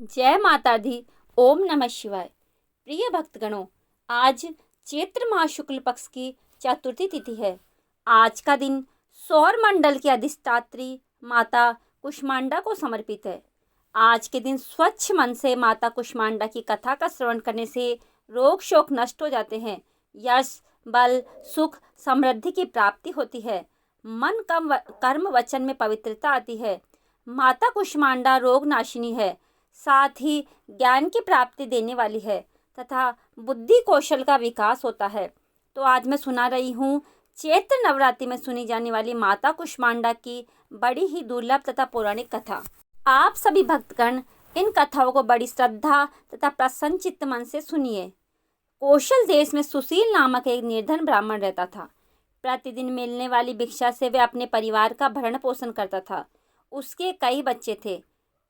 जय माता दी। ओम नमः शिवाय। प्रिय भक्तगणों, आज चैत्र माह शुक्ल पक्ष की चतुर्थी तिथि है। आज का दिन सौर मंडल की अधिष्ठात्री माता कुष्मांडा को समर्पित है। आज के दिन स्वच्छ मन से माता कुष्मांडा की कथा का श्रवण करने से रोग शोक नष्ट हो जाते हैं। यश, बल, सुख, समृद्धि की प्राप्ति होती है। मन कर्म वचन में पवित्रता आती है। माता कुष्मांडा रोग नाशिनी है, साथ ही ज्ञान की प्राप्ति देने वाली है तथा बुद्धि कौशल का विकास होता है। तो आज मैं सुना रही हूँ चैत्र नवरात्रि में सुनी जाने वाली माता कुष्मांडा की बड़ी ही दुर्लभ तथा पौराणिक कथा। आप सभी भक्तगण इन कथाओं को बड़ी श्रद्धा तथा प्रसन्न चित्त मन से सुनिए। कौशल देश में सुशील नामक एक निर्धन ब्राह्मण रहता था। प्रतिदिन मिलने वाली भिक्षा से वह अपने परिवार का भरण पोषण करता था। उसके कई बच्चे थे।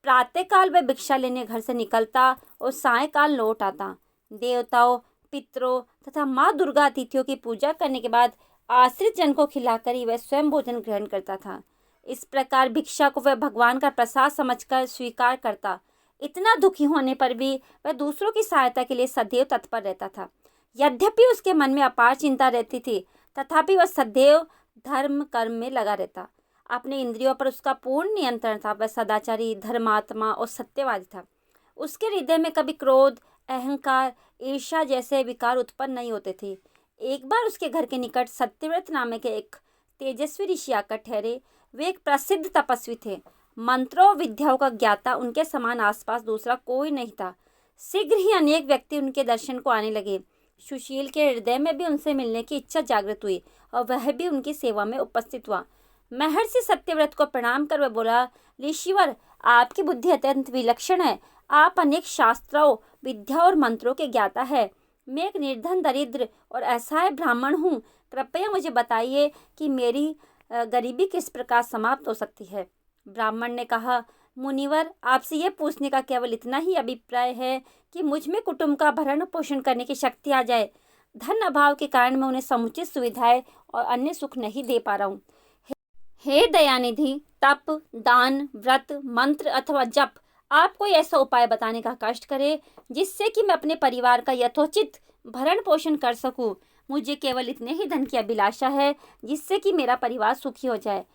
प्रातःकाल वह भिक्षा लेने घर से निकलता और सायंकाल लौट आता। देवताओं, पितरों तथा माँ दुर्गा अतिथियों की पूजा करने के बाद आश्रित जन को खिलाकर ही वह स्वयं भोजन ग्रहण करता था। इस प्रकार भिक्षा को वह भगवान का प्रसाद समझकर स्वीकार करता। इतना दुखी होने पर भी वह दूसरों की सहायता के लिए सदैव तत्पर रहता था। यद्यपि उसके मन में अपार चिंता रहती थी, तथापि वह सदैव धर्म कर्म में लगा रहता। अपने इंद्रियों पर उसका पूर्ण नियंत्रण था। वह सदाचारी, धर्मात्मा और सत्यवादी था। उसके हृदय में कभी क्रोध, अहंकार, ईर्ष्या जैसे विकार उत्पन्न नहीं होते थे। एक बार उसके घर के निकट सत्यव्रत नामक एक तेजस्वी ऋषि आकर ठहरे। वे एक प्रसिद्ध तपस्वी थे। मंत्रों विद्याओं का ज्ञाता उनके समान आसपास दूसरा कोई नहीं था। शीघ्र ही अनेक व्यक्ति उनके दर्शन को आने लगे। सुशील के हृदय में भी उनसे मिलने की इच्छा जागृत हुई और वह भी उनकी सेवा में उपस्थित हुआ। महर्षि सत्यव्रत को प्रणाम कर वह बोला, ऋषिवर, आपकी बुद्धि अत्यंत विलक्षण है। आप अनेक शास्त्रों, विद्या और मंत्रों के ज्ञाता है। मैं एक निर्धन, दरिद्र और असहाय ब्राह्मण हूँ। कृपया मुझे बताइए कि मेरी गरीबी किस प्रकार समाप्त हो सकती है। ब्राह्मण ने कहा, मुनिवर, आपसे यह पूछने का केवल इतना ही अभिप्राय है कि मुझ में कुटुंब का भरण पोषण करने की शक्ति आ जाए। धन अभाव के कारण मैं उन्हें समुचित सुविधाएं और अन्य सुख नहीं दे पा रहा हूँ। हे दयानिधि, तप, दान, व्रत, मंत्र अथवा जप, आप कोई ऐसा उपाय बताने का कष्ट करे जिससे कि मैं अपने परिवार का यथोचित भरण पोषण कर सकूं। मुझे केवल इतने ही धन की अभिलाषा है जिससे कि मेरा परिवार सुखी हो जाए।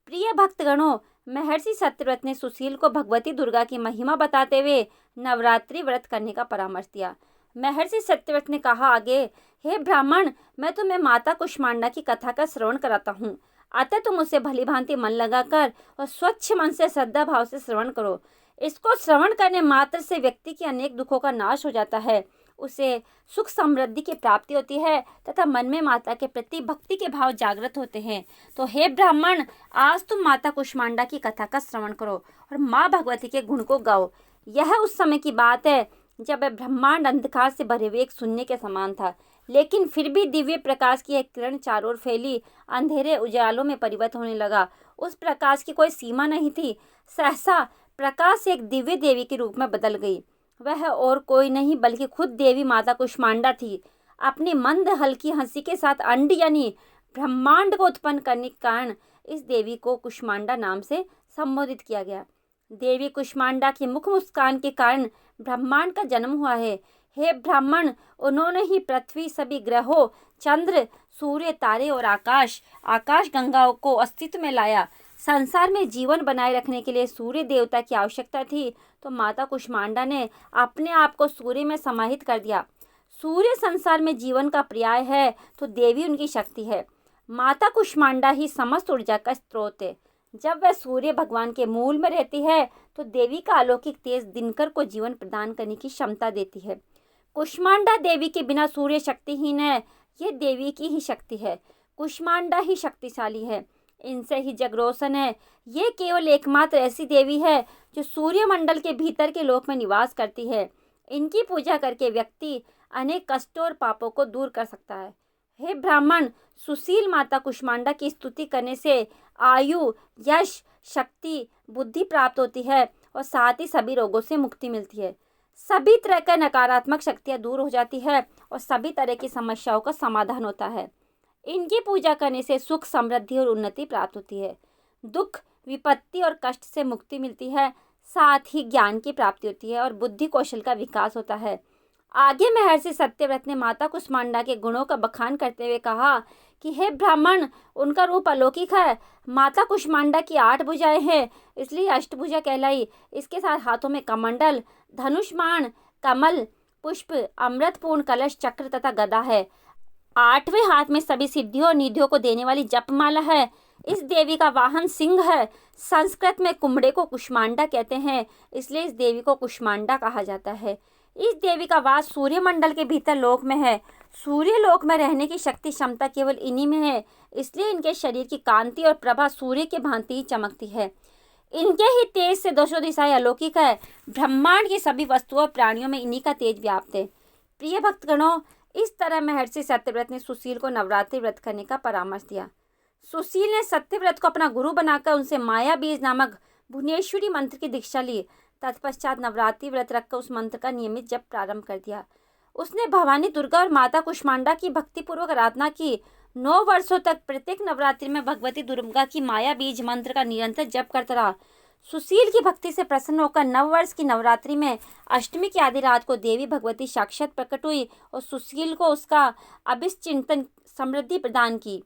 प्रिय भक्तगणों, महर्षि सत्यव्रत ने सुशील को भगवती दुर्गा की महिमा बताते हुए नवरात्रि व्रत करने का परामर्श दिया। महर्षि सत्यव्रत ने कहा आगे, हे ब्राह्मण, मैं तुम्हें माता कुष्मांडा की कथा का श्रवण कराता हूँ। अतः तुम उसे भली भांति मन लगाकर और स्वच्छ मन से श्रद्धा भाव से श्रवण करो। इसको श्रवण करने मात्र से व्यक्ति के अनेक दुखों का नाश हो जाता है। उसे सुख समृद्धि की प्राप्ति होती है तथा मन में माता के प्रति भक्ति के भाव जागृत होते हैं। तो हे ब्राह्मण, आज तुम माता कुष्मांडा की कथा का श्रवण करो और माँ भगवती के गुण को गाओ। यह उस समय की बात है जब वह ब्रह्मांड अंधकार से भरे हुए एक शून्य के समान था, लेकिन फिर भी दिव्य प्रकाश की एक किरण चारों ओर फैली अंधेरे उजालों में परिवर्तित होने लगा। उस प्रकाश की कोई सीमा नहीं थी। सहसा प्रकाश एक दिव्य देवी के रूप में बदल गई। वह और कोई नहीं बल्कि खुद देवी माता कुष्मांडा थी। अपनी मंद हल्की हंसी के साथ अंड यानी ब्रह्मांड को उत्पन्न करने के कारण इस देवी को कुष्मांडा नाम से संबोधित किया गया। देवी कुष्मांडा की मुख मुस्कान के कारण ब्रह्मांड का जन्म हुआ है। हे ब्राह्मण, उन्होंने ही पृथ्वी, सभी ग्रहों, चंद्र, सूर्य, तारे और आकाश गंगाओं को अस्तित्व में लाया। संसार में जीवन बनाए रखने के लिए सूर्य देवता की आवश्यकता थी, तो माता कुष्मांडा ने अपने आप को सूर्य में समाहित कर दिया। सूर्य संसार में जीवन का पर्याय है, तो देवी उनकी शक्ति है। माता कुष्मांडा ही समस्त ऊर्जा का स्रोत है। जब वह सूर्य भगवान के मूल में रहती है, तो देवी का अलौकिक तेज दिनकर को जीवन प्रदान करने की क्षमता देती है। कुष्मांडा देवी के बिना सूर्य शक्तिहीन है। यह देवी की ही शक्ति है। कुष्मांडा ही शक्तिशाली है। इनसे ही जग रोशन है। ये केवल एकमात्र ऐसी देवी है जो सूर्यमंडल के भीतर के लोक में निवास करती है। इनकी पूजा करके व्यक्ति अनेक कष्टों और पापों को दूर कर सकता है। हे ब्राह्मण, सुशील माता कुष्मांडा की स्तुति करने से आयु, यश, शक्ति, बुद्धि प्राप्त होती है और साथ ही सभी रोगों से मुक्ति मिलती है। सभी तरह का नकारात्मक शक्तियाँ दूर हो जाती है और सभी तरह की समस्याओं का समाधान होता है। इनकी पूजा करने से सुख, समृद्धि और उन्नति प्राप्त होती है। दुख, विपत्ति और कष्ट से मुक्ति मिलती है। साथ ही ज्ञान की प्राप्ति होती है और बुद्धि कौशल का विकास होता है। आगे महर्षि सत्यव्रत ने माता कुष्मांडा के गुणों का बखान करते हुए कहा कि हे ब्राह्मण, उनका रूप अलौकिक है। माता कुष्मांडा की 8 भुजाएं हैं, इसलिए अष्टभुजा कहलाई। इसके साथ हाथों में कमंडल, धनुष्मान, कमल, पुष्प, अमृतपूर्ण कलश, चक्र तथा गदा है। 8वें हाथ में सभी सिद्धियों और निधियों को देने वाली जपमाला है। इस देवी का वाहन सिंह है। संस्कृत में कुम्भड़े को कुष्मांडा कहते हैं, इसलिए इस देवी को कुष्मांडा कहा जाता है। इस देवी का वास सूर्यमंडल के भीतर लोक में है। सूर्य लोक में रहने की शक्ति क्षमता केवल इन्हीं में है, इसलिए इनके शरीर की कांति और प्रभा सूर्य के भांति ही चमकती है। इनके ही तेज से दशों दिशाएं अलौकिक है। ब्रह्मांड की सभी वस्तुओं और प्राणियों में इन्हीं का तेज व्याप्त है। प्रिय भक्तगणों, इस तरह महर्षि सत्यव्रत ने सुशील को नवरात्रि व्रत करने का परामर्श दिया। सुशील ने सत्यव्रत को अपना गुरु बनाकर उनसे माया बीज नामक भुवनेश्वरी मंत्र की दीक्षा ली। तत्पश्चात नवरात्रि व्रत रखकर उस मंत्र का नियमित जप प्रारंभ कर दिया। उसने भवानी दुर्गा और माता कुष्मांडा की भक्तिपूर्वक आराधना की। 9 वर्षों तक प्रत्येक नवरात्रि में भगवती दुर्गा की माया बीज मंत्र का निरंतर जप करता रहा। सुशील की भक्ति से प्रसन्न होकर 9 वर्ष की नवरात्रि में अष्टमी की आधी रात को देवी भगवती साक्षात प्रकट हुई और सुशील को उसका अभिष्टचिंतन समृद्धि प्रदान की।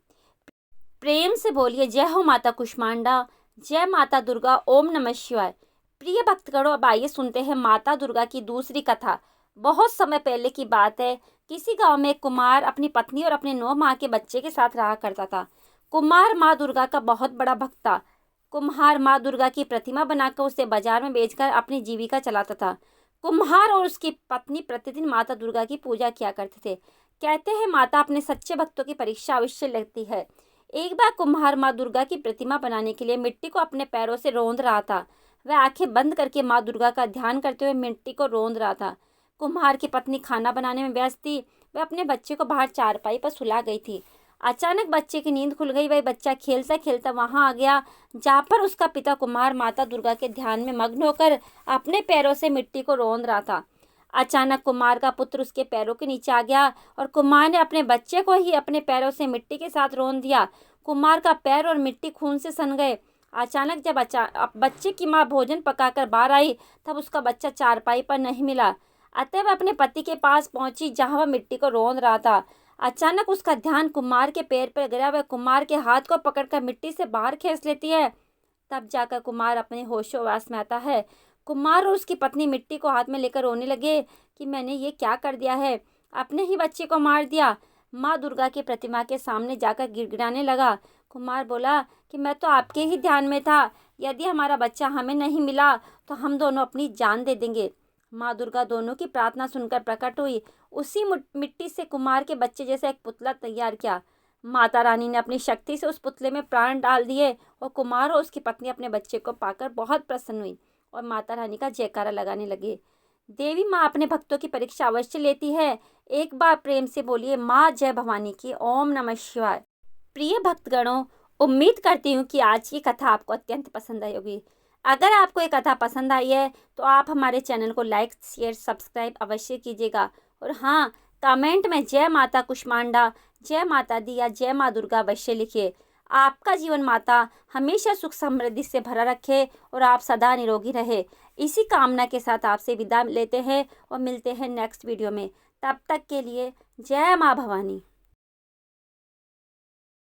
प्रेम से बोलिए जय हो माता कुष्मांडा, जय माता दुर्गा, ओम नमः शिवाय। प्रिय भक्तगणों, अब आइए सुनते हैं माता दुर्गा की दूसरी कथा। बहुत समय पहले की बात है। किसी गांव में एक कुमार अपनी पत्नी और अपने 9 माह के बच्चे के साथ रहा करता था। कुमार माँ दुर्गा का बहुत बड़ा भक्त था। कुम्हार माँ दुर्गा की प्रतिमा बनाकर उसे बाजार में बेचकर अपनी जीविका चलाता था। कुम्हार और उसकी पत्नी प्रतिदिन माता दुर्गा की पूजा किया करते थे। कहते हैं माता अपने सच्चे भक्तों की परीक्षा अवश्य लेती है। एक बार कुम्हार माँ दुर्गा की प्रतिमा बनाने के लिए मिट्टी को अपने पैरों से रौंद रहा था। वह आंखें बंद करके माँ दुर्गा का ध्यान करते हुए मिट्टी को रौंद रहा था। कुम्हार की पत्नी खाना बनाने में व्यस्त थी। वह अपने बच्चे को बाहर चारपाई पर सुला गई थी। अचानक बच्चे की नींद खुल गई। वह बच्चा खेलता खेलता वहां आ गया जहां पर उसका पिता कुम्हार माता दुर्गा के ध्यान में मग्न होकर अपने पैरों से मिट्टी को रौंद रहा था। अचानक कुम्हार का पुत्र उसके पैरों के नीचे आ गया और कुम्हार ने अपने बच्चे को ही अपने पैरों से मिट्टी के साथ रौंद दिया। कुम्हार का पैर और मिट्टी खून से सन गए। अचानक जब बच्चे की माँ भोजन पकाकर बाहर आई, तब उसका बच्चा चारपाई पर नहीं मिला। अतः वह अपने पति के पास पहुंची जहां वह मिट्टी को रौंद रहा था। अचानक उसका ध्यान कुम्हार के पैर पर गिरा। वह कुम्हार के हाथ को पकड़कर मिट्टी से बाहर खींच लेती है। तब जाकर कुम्हार अपने होशोवास में आता है। कुम्हार और उसकी पत्नी मिट्टी को हाथ में लेकर रोने लगे कि मैंने ये क्या कर दिया है, अपने ही बच्चे को मार दिया। माँ दुर्गा की प्रतिमा के सामने जाकर गिड़गिड़ाने लगा। कुम्हार बोला कि मैं तो आपके ही ध्यान में था। यदि हमारा बच्चा हमें नहीं मिला तो हम दोनों अपनी जान दे देंगे। माँ दुर्गा दोनों की प्रार्थना सुनकर प्रकट हुई। उसी मिट्टी से कुम्हार के बच्चे जैसा एक पुतला तैयार किया। माता रानी ने अपनी शक्ति से उस पुतले में प्राण डाल दिए और कुम्हार और उसकी पत्नी अपने बच्चे को पाकर बहुत प्रसन्न हुई और माता रानी का जयकारा लगाने लगे। देवी माँ अपने भक्तों की परीक्षा अवश्य लेती है। एक बार प्रेम से बोलिए माँ जय भवानी की। ओम नमः शिवाय। प्रिय भक्तगणों, उम्मीद करती हूँ कि आज की कथा आपको अत्यंत पसंद आई होगी। अगर आपको ये कथा पसंद आई है तो आप हमारे चैनल को लाइक, शेयर, सब्सक्राइब अवश्य कीजिएगा। और हाँ, कमेंट में जय माता कुष्मांडा, जय माता दी या जय माँ दुर्गा अवश्य लिखिए। आपका जीवन माता हमेशा सुख समृद्धि से भरा रखे और आप सदा निरोगी रहे। इसी कामना के साथ आपसे विदा लेते हैं और मिलते हैं नेक्स्ट वीडियो में। तब तक के लिए जय माँ भवानी।